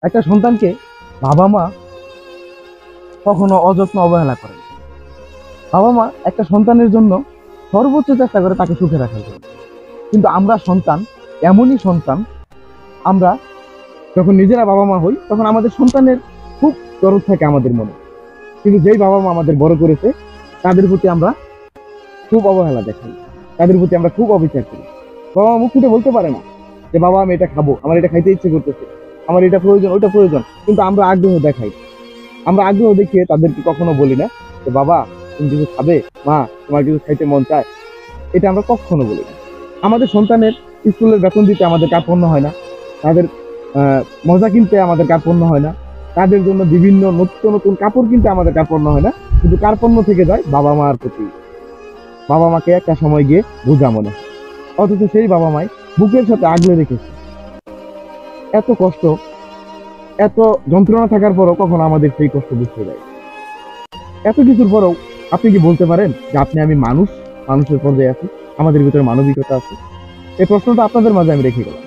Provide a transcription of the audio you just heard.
একটা সন্তানকে বাবা মা কখনো অযত্ন অবহেলা করে না। বাবা মা একটা সন্তানের জন্য সর্বোচ্চ চেষ্টা করে তাকে সুখে রাখার জন্য। কিন্তু আমরা সন্তান, এমনই সন্তান, আমরা যখন নিজেরা বাবা মা হই তখন আমাদের সন্তানের খুব দরদ থাকে আমাদের মনে। কিন্তু যেই বাবা মা আমাদের বড় করেছে তাদের প্রতি আমরা খুব অবহেলা দেখাই, তাদের প্রতি আমরা খুব অবিচার করি। বাবা মা মুখ ফুটে বলতে পারে না যে বাবা আমি এটা খাবো, আমার এটা খাইতে ইচ্ছে করতেছে, আমার এটা প্রয়োজন, ওটা প্রয়োজন, কিন্তু আমরা আগ্রহ দেখাই। আমরা আগ্রহ দেখিয়ে তাদেরকে কখনো বলি না যে বাবা তুমি কিছু খাবে, মা তোমার কিছু খাইতে মন চায়, এটা আমরা কখনো বলি না। আমাদের সন্তানের স্কুলের বেতন দিতে আমাদের কার্পণ্য হয় না, তাদের মজা কিনতে আমাদের কার্পণ্য হয় না, তাদের জন্য বিভিন্ন নতুন নতুন কাপড় কিনতে আমাদের কার্পণ্য হয় না। কিন্তু কার্পণ্য থেকে যায় বাবা মার প্রতি। বাবা মাকে একটা সময় গিয়ে বোঝা মনে হয়। অথচ সেই বাবা মাই বুকের সাথে আগলে রেখেছে। এত কষ্ট, এত যন্ত্রণা থাকার পরও কখনো আমাদের সেই কষ্ট বুঝতে দেয়। এত কিছুর পরেও আপনি কি বলতে পারেন যে আমি মানুষ, মানুষের পর্যায়ে আছি, আমাদের ভিতরে মানবিকতা আছে? এই প্রশ্নটা আপনাদের মাঝে আমি রেখে গেলাম।